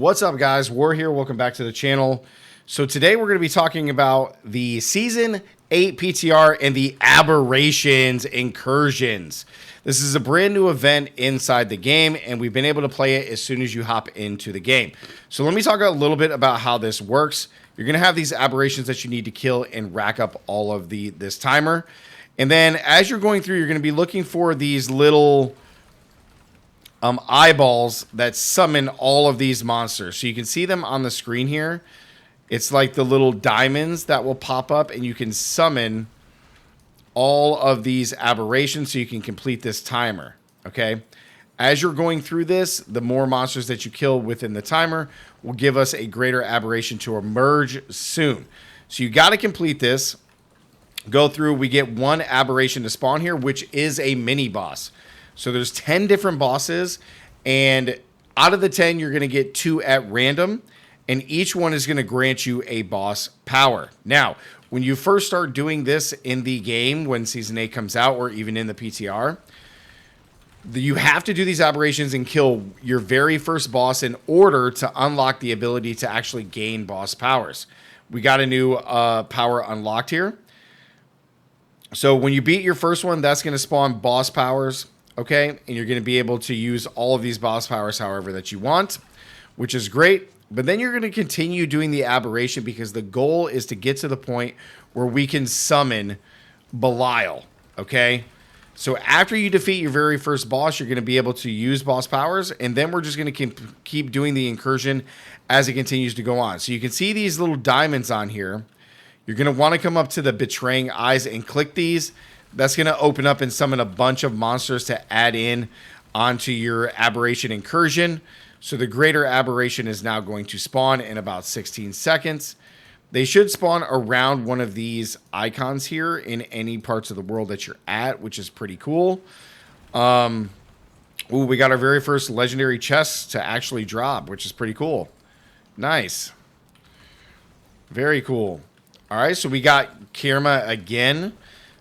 What's up, guys? War here. Welcome back to the channel. So today we're going to be talking about the Season 8 PTR and the Apparitions Incursions. This is a brand new event inside the game, and we've been able to play it as soon as you hop into the game. So let me talk a little bit about how this works. You're going to have these aberrations that you need to kill and rack up all of this timer. And then as you're going through, you're going to be looking for these little eyeballs that summon all of these monsters. So you can see them on the screen here. It's like the little diamonds that will pop up, and you can summon all of these aberrations so you can complete this timer. Okay. As you're going through this, the more monsters that you kill within the timer will give us a greater aberration to emerge soon. So you got to complete this. Go through. We get one aberration to spawn here, which is a mini boss. So there's 10 different bosses, and out of the 10, you're going to get 2 at random, and each one is going to grant you a boss power. Now, when you first start doing this in the game, when Season 8 comes out, or even in the PTR, you have to do these aberrations and kill your very first boss in order to unlock the ability to actually gain boss powers. We got a new power unlocked here. So when you beat your first one, that's going to spawn boss powers. Okay, and you're going to be able to use all of these boss powers however that you want, which is great. But then you're going to continue doing the aberration because the goal is to get to the point where we can summon Belial. Okay, so after you defeat your very first boss, you're going to be able to use boss powers, and then we're just going to keep doing the incursion as it continues to go on. So you can see these little diamonds on here. You're going to want to come up to the betraying eyes and click these. That's going to open up and summon a bunch of monsters to add in onto your aberration incursion. So the greater aberration is now going to spawn in about 16 seconds. They should spawn around one of these icons here in any parts of the world that you're at, which is pretty cool. Ooh, we got our very first legendary chest to actually drop, which is pretty cool. Nice. Very cool. All right, so we got Kirma again.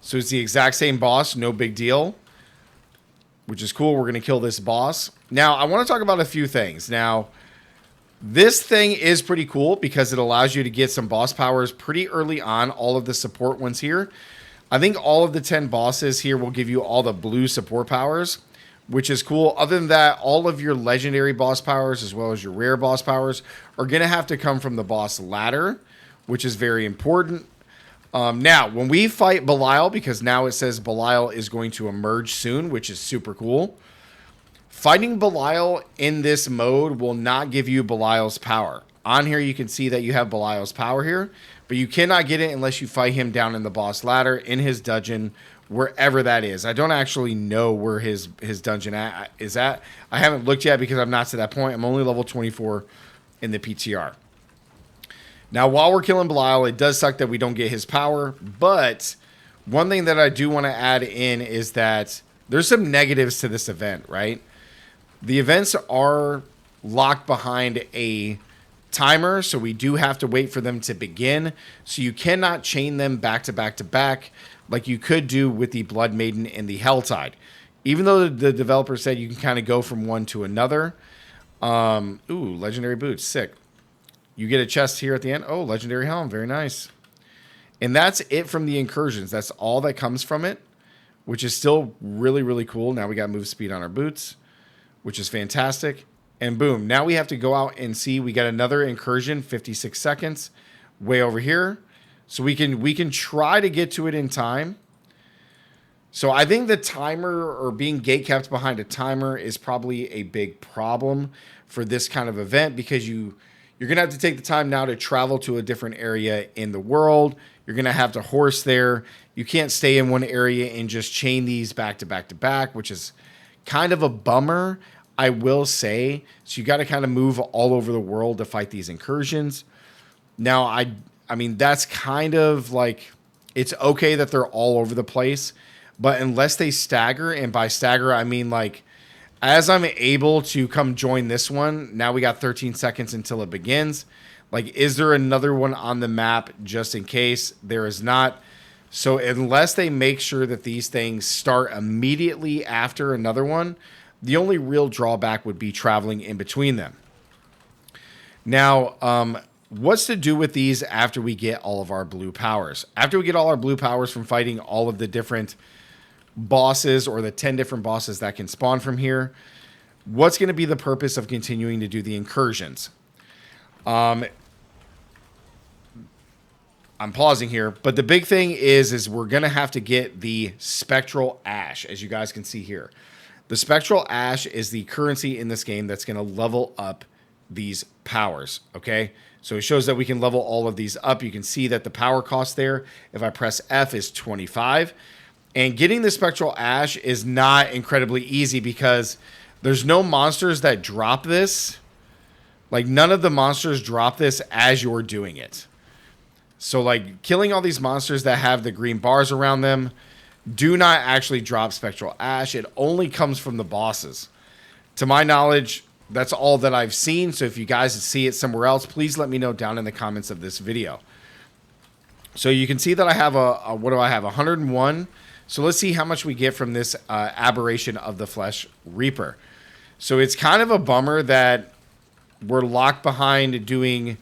So it's the exact same boss, no big deal, which is cool. We're going to kill this boss. Now, I want to talk about a few things. Now, this thing is pretty cool because it allows you to get some boss powers pretty early on, all of the support ones here. I think all of the 10 bosses here will give you all the blue support powers, which is cool. Other than that, all of your legendary boss powers as well as your rare boss powers are going to have to come from the boss ladder, which is very important. Now, when we fight Belial, because now it says Belial is going to emerge soon, which is super cool. Fighting Belial in this mode will not give you Belial's power. On here, you can see that you have Belial's power here, but you cannot get it unless you fight him down in the boss ladder, in his dungeon, wherever that is. I don't actually know where his dungeon is at. I haven't looked yet because I'm not to that point. I'm only level 24 in the PTR. Now, while we're killing Belial, it does suck that we don't get his power, but one thing that I do want to add in is that there's some negatives to this event, right? The events are locked behind a timer, so we do have to wait for them to begin, so you cannot chain them back to back to back like you could do with the Blood Maiden and the Helltide. Even though the developer said you can kind of go from one to another. Ooh, legendary boots, sick. You get a chest here at the end. Oh, legendary helm. Very nice. And that's it from the incursions. That's all that comes from it, which is still really, really cool. Now we got move speed on our boots, which is fantastic. And boom. Now we have to go out and see. We got another incursion, 56 seconds, way over here. So we can try to get to it in time. So I think the timer or being gate kept behind a timer is probably a big problem for this kind of event because you're going to have to take the time now to travel to a different area in the world. You're going to have to horse there. You can't stay in one area and just chain these back to back to back, which is kind of a bummer, I will say. So you got to kind of move all over the world to fight these incursions. Now, I mean, that's kind of like, it's okay that they're all over the place, but unless they stagger, and by stagger, I mean like, as I'm able to come join this one, now we got 13 seconds until it begins. Like, is there another one on the map just in case? There is not. So unless they make sure that these things start immediately after another one, the only real drawback would be traveling in between them. Now, what's to do with these after we get all of our blue powers? After we get all our blue powers from fighting all of the different bosses or the 10 different bosses that can spawn from here, what's going to be the purpose of continuing to do the incursions? I'm pausing here, but the big thing is we're going to have to get the spectral ash, as you guys can see here. The spectral ash is the currency in this game that's going to level up these powers, okay? So it shows that we can level all of these up. You can see that the power cost there, if I press F, is 25. And getting the spectral ash is not incredibly easy because there's no monsters that drop this. Like, none of the monsters drop this as you're doing it. So, like, killing all these monsters that have the green bars around them do not actually drop spectral ash. It only comes from the bosses. To my knowledge, that's all that I've seen. So if you guys see it somewhere else, please let me know down in the comments of this video. So you can see that I have what do I have? 101. So let's see how much we get from this aberration of the Flesh Reaper. So it's kind of a bummer that we're locked behind doing...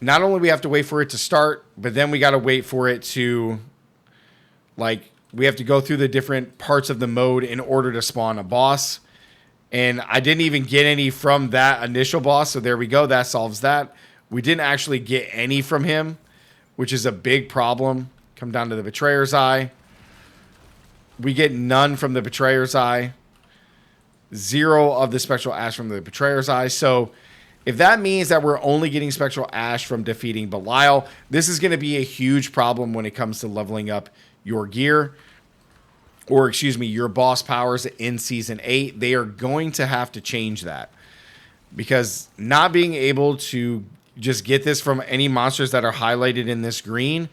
Not only we have to wait for it to start, but then we got to wait for it to... Like, we have to go through the different parts of the mode in order to spawn a boss. And I didn't even get any from that initial boss. So there we go. That solves that. We didn't actually get any from him, which is a big problem. Come down to the Betrayer's Eye. We get none from the Betrayer's Eye. 0 of the Spectral Ash from the Betrayer's Eye. So if that means that we're only getting Spectral Ash from defeating Belial, this is going to be a huge problem when it comes to leveling up your gear. Or, excuse me, your boss powers in Season 8. They are going to have to change that. Because not being able to just get this from any monsters that are highlighted in this green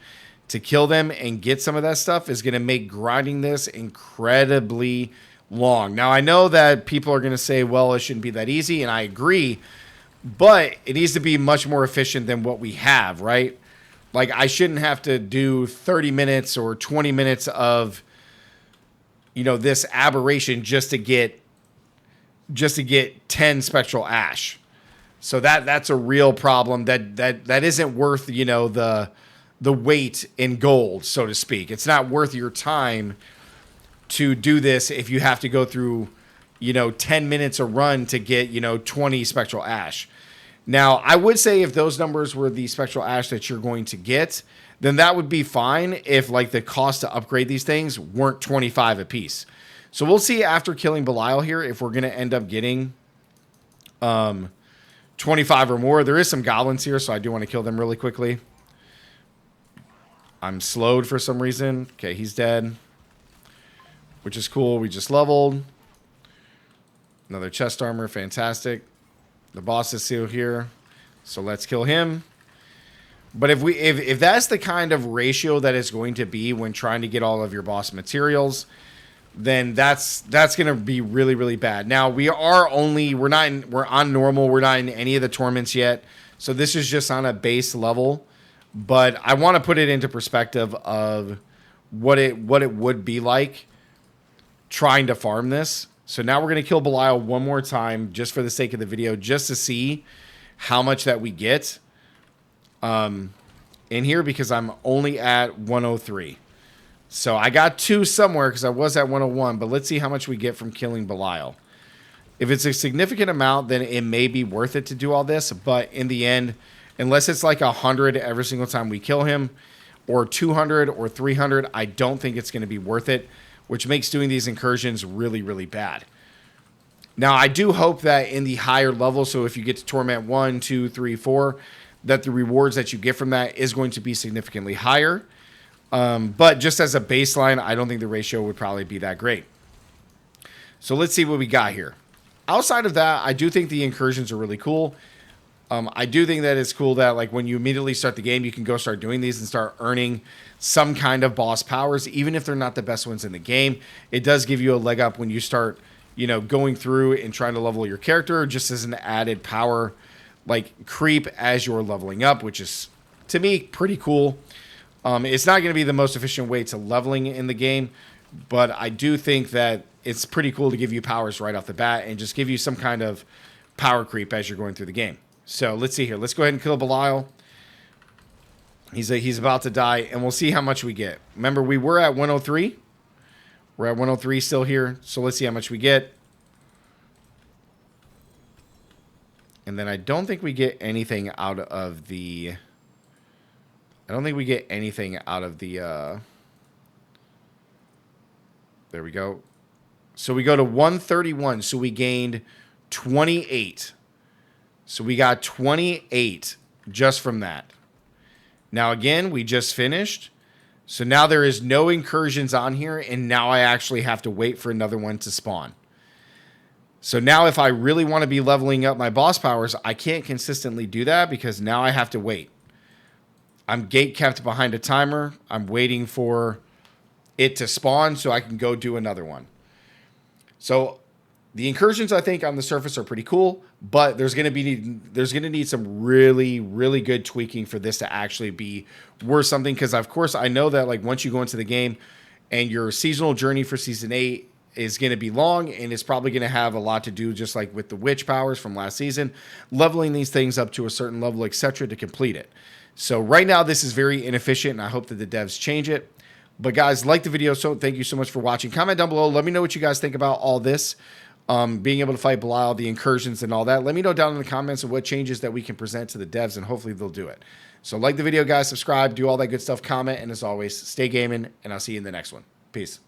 to kill them and get some of that stuff is going to make grinding this incredibly long. Now, I know that people are going to say, well, it shouldn't be that easy, and I agree. But it needs to be much more efficient than what we have, right? Like, I shouldn't have to do 30 minutes or 20 minutes of, you know, this aberration just to get 10 spectral ash. So that's a real problem that isn't worth, you know, the weight in gold, so to speak. It's not worth your time to do this if you have to go through, you know, 10 minutes a run to get, you know, 20 spectral ash. Now, I would say if those numbers were the spectral ash that you're going to get, then that would be fine if, like, the cost to upgrade these things weren't 25 a piece. So we'll see after killing Belial here if we're going to end up getting 25 or more. There is some goblins here, so I do want to kill them really quickly. I'm slowed for some reason. Okay, he's dead, which is cool. We just leveled. Another chest armor, fantastic. The boss is still here, so let's kill him. But if that's the kind of ratio that it's going to be when trying to get all of your boss materials, then that's going to be really, really bad. Now, we're on normal. We're not in any of the torments yet, so this is just on a base level. But I want to put it into perspective of what it would be like trying to farm this. So now we're going to kill Belial one more time just for the sake of the video, just to see how much that we get in here, because I'm only at 103. So I got 2 somewhere because I was at 101, but let's see how much we get from killing Belial. If it's a significant amount, then it may be worth it to do all this. But in the end, unless it's like 100 every single time we kill him, or 200 or 300, I don't think it's going to be worth it, which makes doing these incursions really, really bad. Now, I do hope that in the higher level, so if you get to Torment 1, 2, 3, 4, that the rewards that you get from that is going to be significantly higher. But just as a baseline, I don't think the ratio would probably be that great. So let's see what we got here. Outside of that, I do think the incursions are really cool. I do think that it's cool that, like, when you immediately start the game, you can go start doing these and start earning some kind of boss powers, even if they're not the best ones in the game. It does give you a leg up when you start, you know, going through and trying to level your character, just as an added power, like, creep as you're leveling up, which is, to me, pretty cool. It's not going to be the most efficient way to leveling in the game, but I do think that it's pretty cool to give you powers right off the bat and just give you some kind of power creep as you're going through the game. So let's see here. Let's go ahead and kill Belial. He's about to die, and we'll see how much we get. Remember, we were at 103. We're at 103 still here, so let's see how much we get. And then I don't think we get anything out of the... I don't think we get anything out of the... There we go. So we go to 131, so we gained 28. So we got 28 just from that. Now, again, we just finished. So now there is no incursions on here, and now I actually have to wait for another one to spawn. So now if I really want to be leveling up my boss powers, I can't consistently do that because now I have to wait. I'm gate kept behind a timer. I'm waiting for it to spawn so I can go do another one. So the incursions, I think, on the surface are pretty cool, but there's going to need some really, really good tweaking for this to actually be worth something. Because of course I know that like once you go into the game and your seasonal journey for season 8 is going to be long, and it's probably going to have a lot to do just like with the witch powers from last season, leveling these things up to a certain level, etc., to complete it. So right now this is very inefficient, and I hope that the devs change it. But guys, like the video, so thank you so much for watching. Comment down below. Let me know what you guys think about all this. Being able to fight Belial, the incursions, and all that. Let me know down in the comments of what changes that we can present to the devs, and hopefully they'll do it. So like the video, guys, subscribe, do all that good stuff, comment, and as always, stay gaming, and I'll see you in the next one. Peace.